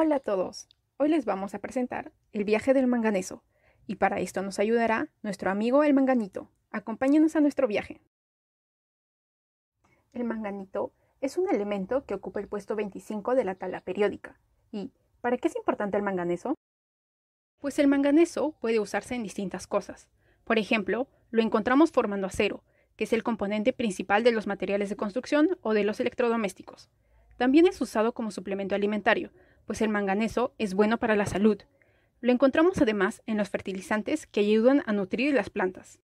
Hola a todos, hoy les vamos a presentar el viaje del manganeso y para esto nos ayudará nuestro amigo el manganito. Acompáñenos a nuestro viaje. El manganito es un elemento que ocupa el puesto 25 de la tabla periódica. ¿Y para qué es importante el manganeso? Pues el manganeso puede usarse en distintas cosas. Por ejemplo, lo encontramos formando acero, que es el componente principal de los materiales de construcción o de los electrodomésticos. También es usado como suplemento alimentario, pues el manganeso es bueno para la salud. Lo encontramos además en los fertilizantes que ayudan a nutrir las plantas.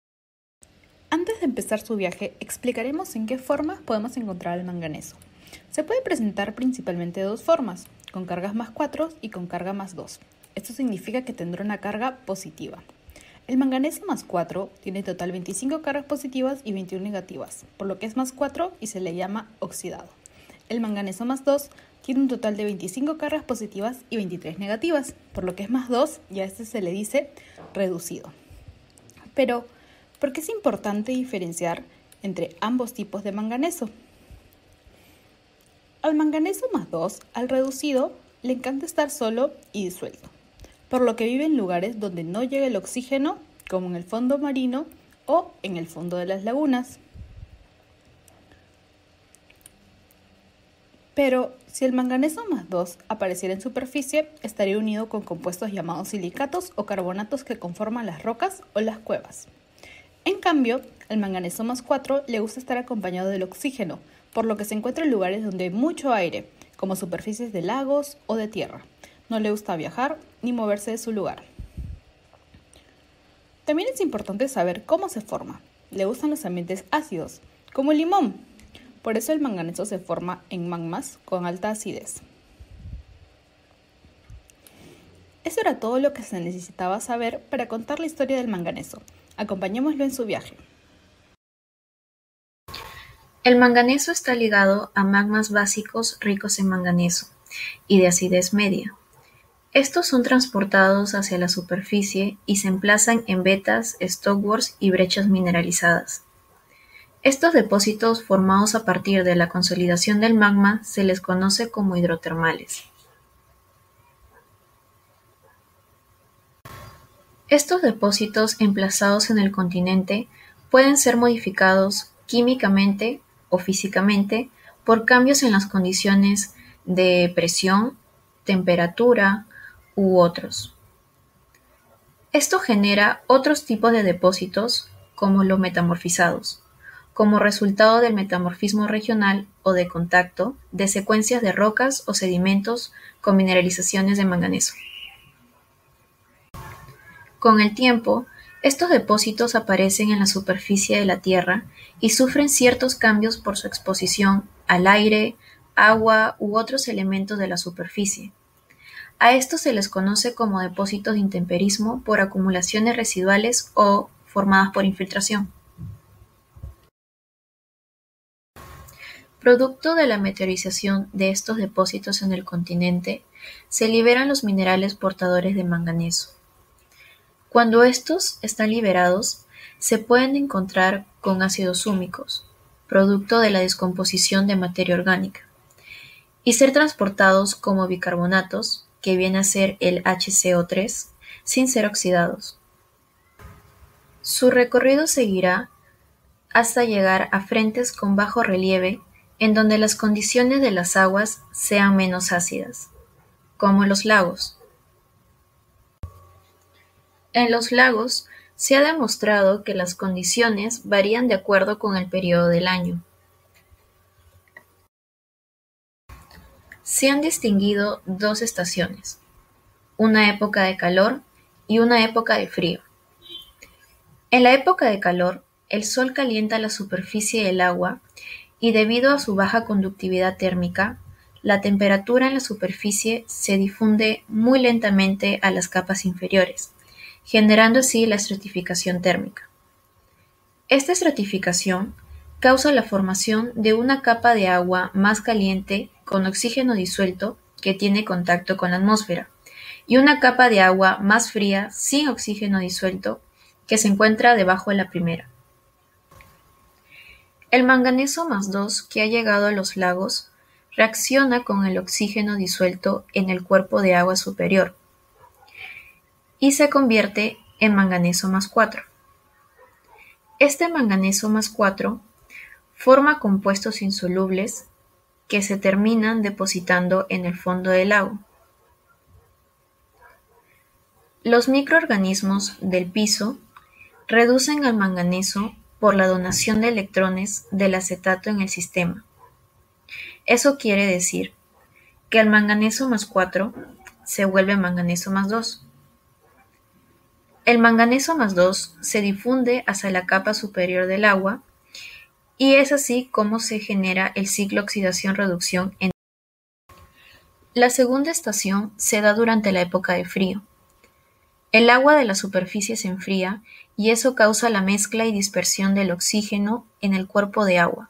Antes de empezar su viaje, explicaremos en qué formas podemos encontrar el manganeso. Se puede presentar principalmente de dos formas, con cargas +4 y con carga +2. Esto significa que tendrá una carga positiva. El manganeso +4 tiene total 25 cargas positivas y 21 negativas, por lo que es +4 y se le llama oxidado. El manganeso +2 tiene un total de 25 cargas positivas y 23 negativas, por lo que es +2 y a este se le dice reducido. Pero, ¿por qué es importante diferenciar entre ambos tipos de manganeso? Al manganeso +2, al reducido, le encanta estar solo y disuelto, por lo que vive en lugares donde no llega el oxígeno, como en el fondo marino o en el fondo de las lagunas. Pero si el manganeso +2 apareciera en superficie, estaría unido con compuestos llamados silicatos o carbonatos que conforman las rocas o las cuevas. En cambio, el manganeso +4 le gusta estar acompañado del oxígeno, por lo que se encuentra en lugares donde hay mucho aire, como superficies de lagos o de tierra. No le gusta viajar ni moverse de su lugar. También es importante saber cómo se forma. Le gustan los ambientes ácidos, como el limón. Por eso el manganeso se forma en magmas con alta acidez. Eso era todo lo que se necesitaba saber para contar la historia del manganeso. Acompañémoslo en su viaje. El manganeso está ligado a magmas básicos ricos en manganeso y de acidez media. Estos son transportados hacia la superficie y se emplazan en vetas, stockworks y brechas mineralizadas. Estos depósitos formados a partir de la consolidación del magma se les conoce como hidrotermales. Estos depósitos emplazados en el continente pueden ser modificados químicamente o físicamente por cambios en las condiciones de presión, temperatura u otros. Esto genera otros tipos de depósitos como los metamorfizados, como resultado del metamorfismo regional o de contacto de secuencias de rocas o sedimentos con mineralizaciones de manganeso. Con el tiempo, estos depósitos aparecen en la superficie de la Tierra y sufren ciertos cambios por su exposición al aire, agua u otros elementos de la superficie. A estos se les conoce como depósitos de intemperismo por acumulaciones residuales o formadas por infiltración. Producto de la meteorización de estos depósitos en el continente, se liberan los minerales portadores de manganeso. Cuando estos están liberados, se pueden encontrar con ácidos húmicos, producto de la descomposición de materia orgánica, y ser transportados como bicarbonatos, que viene a ser el HCO3, sin ser oxidados. Su recorrido seguirá hasta llegar a frentes con bajo relieve en donde las condiciones de las aguas sean menos ácidas, como los lagos. En los lagos se ha demostrado que las condiciones varían de acuerdo con el periodo del año. Se han distinguido dos estaciones, una época de calor y una época de frío. En la época de calor, el sol calienta la superficie del agua y debido a su baja conductividad térmica, la temperatura en la superficie se difunde muy lentamente a las capas inferiores, generando así la estratificación térmica. Esta estratificación causa la formación de una capa de agua más caliente con oxígeno disuelto que tiene contacto con la atmósfera, y una capa de agua más fría sin oxígeno disuelto que se encuentra debajo de la primera. El manganeso +2 que ha llegado a los lagos reacciona con el oxígeno disuelto en el cuerpo de agua superior y se convierte en manganeso más 4. Este manganeso más 4 forma compuestos insolubles que se terminan depositando en el fondo del agua. Los microorganismos del piso reducen al manganeso por la donación de electrones del acetato en el sistema. Eso quiere decir que el manganeso más 4 se vuelve manganeso más 2. El manganeso más 2 se difunde hacia la capa superior del agua y es así como se genera el ciclo oxidación-reducción. La segunda estación se da durante la época de frío. El agua de la superficie se enfría y eso causa la mezcla y dispersión del oxígeno en el cuerpo de agua.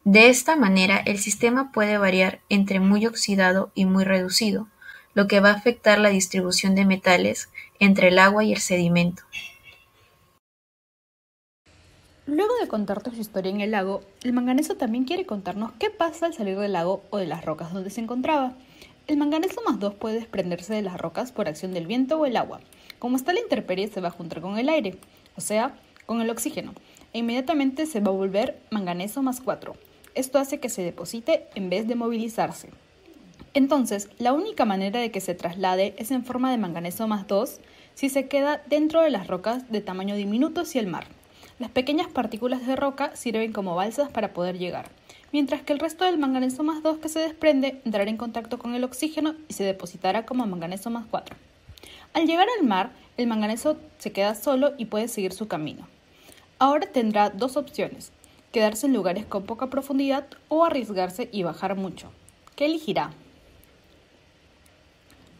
De esta manera, el sistema puede variar entre muy oxidado y muy reducido, lo que va a afectar la distribución de metales entre el agua y el sedimento. Luego de contarte su historia en el lago, el manganeso también quiere contarnos qué pasa al salir del lago o de las rocas donde se encontraba. El manganeso más 2 puede desprenderse de las rocas por acción del viento o el agua. Como está la intemperie, se va a juntar con el aire, o sea, con el oxígeno, e inmediatamente se va a volver manganeso más 4. Esto hace que se deposite en vez de movilizarse. Entonces, la única manera de que se traslade es en forma de manganeso más 2 si se queda dentro de las rocas de tamaño diminuto hacia el mar. Las pequeñas partículas de roca sirven como balsas para poder llegar, mientras que el resto del manganeso más 2 que se desprende entrará en contacto con el oxígeno y se depositará como manganeso más 4. Al llegar al mar, el manganeso se queda solo y puede seguir su camino. Ahora tendrá dos opciones: quedarse en lugares con poca profundidad o arriesgarse y bajar mucho. ¿Qué elegirá?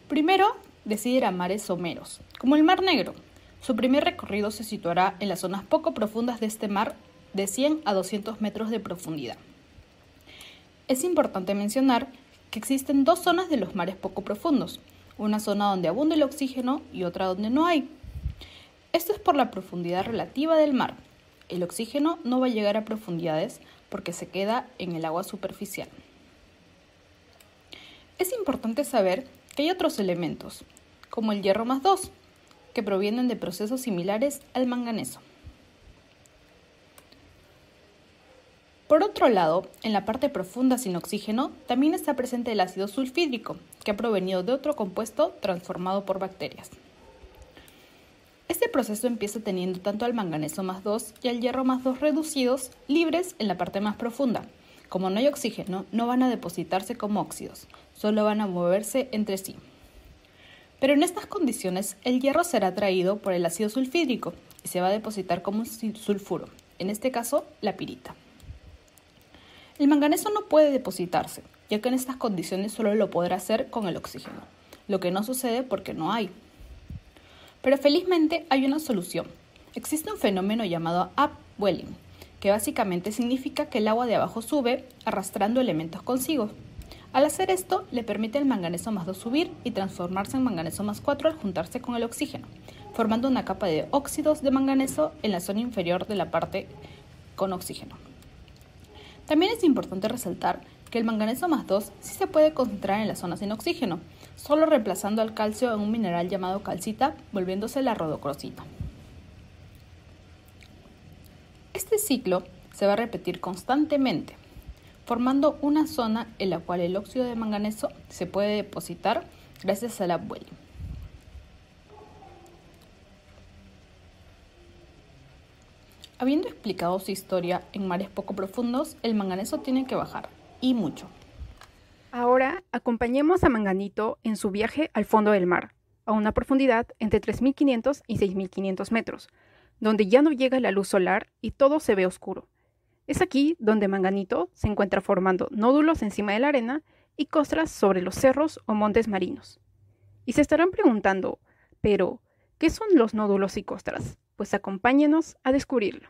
Primero, decide ir a mares someros, como el Mar Negro. Su primer recorrido se situará en las zonas poco profundas de este mar, de 100 a 200 metros de profundidad. Es importante mencionar que existen dos zonas de los mares poco profundos, una zona donde abunda el oxígeno y otra donde no hay. Esto es por la profundidad relativa del mar. El oxígeno no va a llegar a profundidades porque se queda en el agua superficial. Es importante saber que hay otros elementos, como el hierro más 2, que provienen de procesos similares al manganeso. Por otro lado, en la parte profunda sin oxígeno también está presente el ácido sulfídrico, que ha provenido de otro compuesto transformado por bacterias. Este proceso empieza teniendo tanto al manganeso más 2 y al hierro más 2 reducidos libres en la parte más profunda. Como no hay oxígeno, no van a depositarse como óxidos, solo van a moverse entre sí. Pero en estas condiciones, el hierro será atraído por el ácido sulfídrico y se va a depositar como un sulfuro, en este caso, la pirita. El manganeso no puede depositarse, ya que en estas condiciones solo lo podrá hacer con el oxígeno, lo que no sucede porque no hay. Pero felizmente hay una solución. Existe un fenómeno llamado upwelling, que básicamente significa que el agua de abajo sube arrastrando elementos consigo. Al hacer esto, le permite al manganeso más 2 subir y transformarse en manganeso más 4 al juntarse con el oxígeno, formando una capa de óxidos de manganeso en la zona inferior de la parte con oxígeno. También es importante resaltar que el manganeso más 2 sí se puede concentrar en la zona sin oxígeno, solo reemplazando al calcio en un mineral llamado calcita, volviéndose la rodocrosita. Este ciclo se va a repetir constantemente, formando una zona en la cual el óxido de manganeso se puede depositar gracias al upwelling. Habiendo explicado su historia en mares poco profundos, el manganeso tiene que bajar, y mucho. Ahora acompañemos a Manganito en su viaje al fondo del mar, a una profundidad entre 3.500 y 6.500 metros, donde ya no llega la luz solar y todo se ve oscuro. Es aquí donde Manganito se encuentra formando nódulos encima de la arena y costras sobre los cerros o montes marinos. Y se estarán preguntando, pero, ¿qué son los nódulos y costras? Pues acompáñenos a descubrirlo.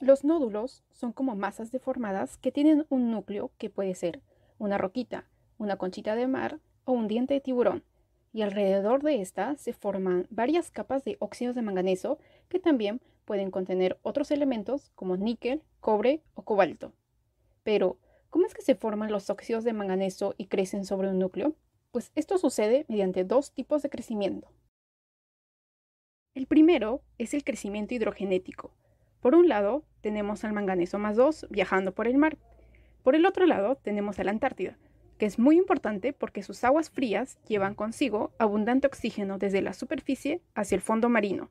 Los nódulos son como masas deformadas que tienen un núcleo que puede ser una roquita, una conchita de mar o un diente de tiburón, y alrededor de esta se forman varias capas de óxidos de manganeso que también pueden contener otros elementos como níquel, cobre o cobalto. Pero, ¿Cómo es que se forman los óxidos de manganeso y crecen sobre un núcleo? Pues esto sucede mediante dos tipos de crecimiento. El primero es el crecimiento hidrogenético. Por un lado, tenemos al manganeso más 2 viajando por el mar. Por el otro lado, tenemos a la Antártida, que es muy importante porque sus aguas frías llevan consigo abundante oxígeno desde la superficie hacia el fondo marino.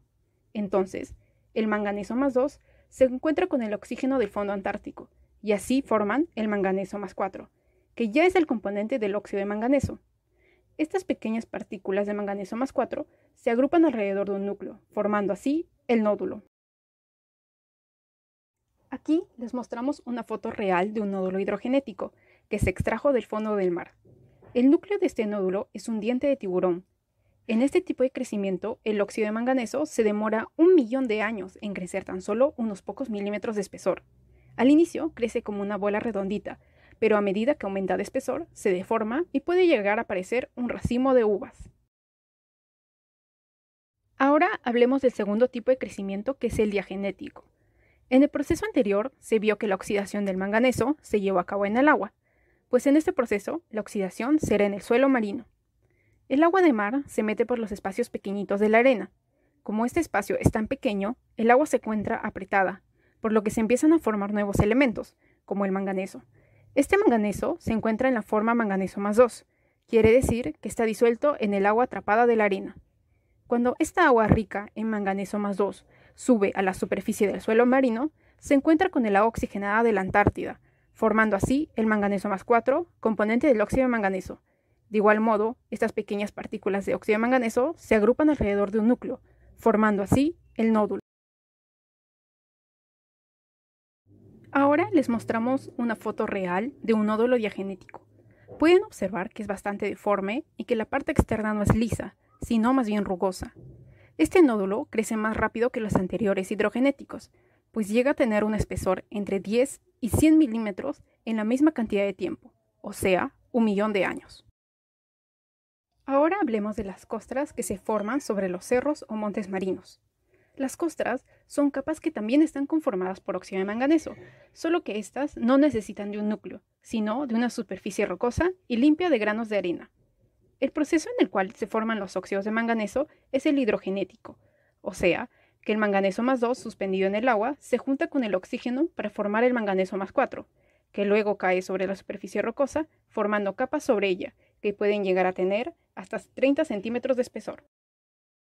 Entonces, el manganeso más 2 se encuentra con el oxígeno del fondo antártico, y así forman el manganeso más 4, que ya es el componente del óxido de manganeso. Estas pequeñas partículas de manganeso más 4 se agrupan alrededor de un núcleo, formando así el nódulo. Aquí les mostramos una foto real de un nódulo hidrogenético que se extrajo del fondo del mar. El núcleo de este nódulo es un diente de tiburón. En este tipo de crecimiento, el óxido de manganeso se demora 1.000.000 de años en crecer tan solo unos pocos milímetros de espesor. Al inicio crece como una bola redondita, pero a medida que aumenta de espesor, se deforma y puede llegar a parecer un racimo de uvas. Ahora hablemos del segundo tipo de crecimiento, que es el diagenético. En el proceso anterior se vio que la oxidación del manganeso se llevó a cabo en el agua, pues en este proceso la oxidación será en el suelo marino. El agua de mar se mete por los espacios pequeñitos de la arena. Como este espacio es tan pequeño, el agua se encuentra apretada, por lo que se empiezan a formar nuevos elementos, como el manganeso. Este manganeso se encuentra en la forma manganeso más 2, quiere decir que está disuelto en el agua atrapada de la arena. Cuando esta agua rica en manganeso más 2 sube a la superficie del suelo marino, se encuentra con el agua oxigenada de la Antártida, formando así el manganeso más 4, componente del óxido de manganeso. De igual modo, estas pequeñas partículas de óxido de manganeso se agrupan alrededor de un núcleo, formando así el nódulo. Ahora les mostramos una foto real de un nódulo diagenético. Pueden observar que es bastante deforme y que la parte externa no es lisa, sino más bien rugosa. Este nódulo crece más rápido que los anteriores hidrogenéticos, pues llega a tener un espesor entre 10 y 100 milímetros en la misma cantidad de tiempo, o sea, 1.000.000 de años. Ahora hablemos de las costras que se forman sobre los cerros o montes marinos. Las costras son capas que también están conformadas por óxido de manganeso, solo que estas no necesitan de un núcleo, sino de una superficie rocosa y limpia de granos de arena. El proceso en el cual se forman los óxidos de manganeso es el hidrogenético, o sea, que el manganeso más 2 suspendido en el agua se junta con el oxígeno para formar el manganeso más 4, que luego cae sobre la superficie rocosa, formando capas sobre ella, que pueden llegar a tener hasta 30 centímetros de espesor.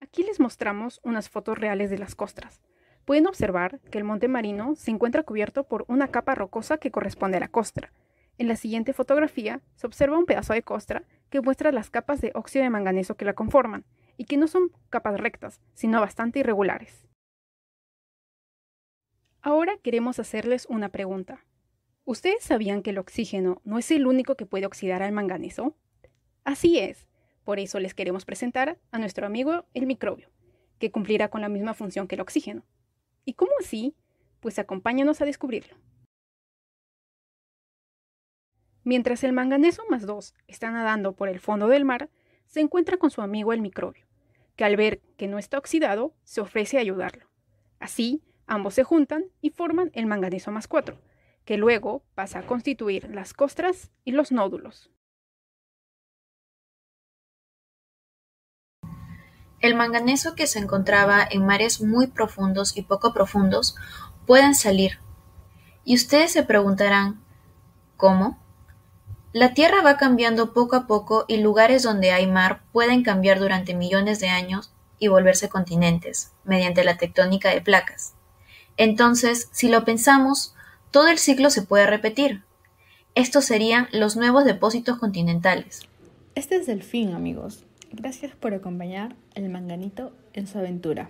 Aquí les mostramos unas fotos reales de las costras. Pueden observar que el monte marino se encuentra cubierto por una capa rocosa que corresponde a la costra. En la siguiente fotografía se observa un pedazo de costra que muestra las capas de óxido de manganeso que la conforman, y que no son capas rectas, sino bastante irregulares. Ahora queremos hacerles una pregunta. ¿Ustedes sabían que el oxígeno no es el único que puede oxidar al manganeso? Así es, por eso les queremos presentar a nuestro amigo el microbio, que cumplirá con la misma función que el oxígeno. ¿Y cómo así? Pues acompáñanos a descubrirlo. Mientras el manganeso más 2 está nadando por el fondo del mar, se encuentra con su amigo el microbio, que al ver que no está oxidado, se ofrece a ayudarlo. Así, ambos se juntan y forman el manganeso más 4, que luego pasa a constituir las costras y los nódulos. El manganeso que se encontraba en mares muy profundos y poco profundos pueden salir. Y ustedes se preguntarán, ¿cómo? La Tierra va cambiando poco a poco y lugares donde hay mar pueden cambiar durante millones de años y volverse continentes, mediante la tectónica de placas. Entonces, si lo pensamos, todo el ciclo se puede repetir. Estos serían los nuevos depósitos continentales. Este es el fin, amigos. Gracias por acompañar el manganito en su aventura.